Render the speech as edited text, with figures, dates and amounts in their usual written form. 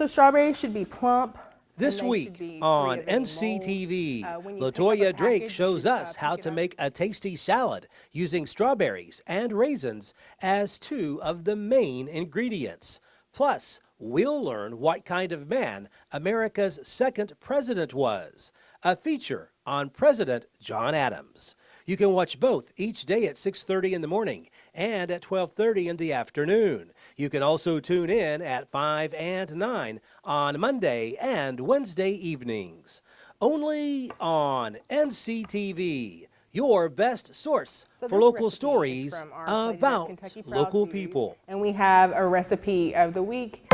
So strawberries should be plump. This week on NCTV, LaToya Drake shows us how to make a tasty salad using strawberries and raisins as two of the main ingredients. Plus, we'll learn what kind of man America's second president was. A feature on President John Adams. You can watch both each day at 6:30 in the morning and at 12:30 in the afternoon. You can also tune in at 5 and 9 on Monday and Wednesday evenings. Only on NCTV, your best source for local stories about local people. And we have a recipe of the week.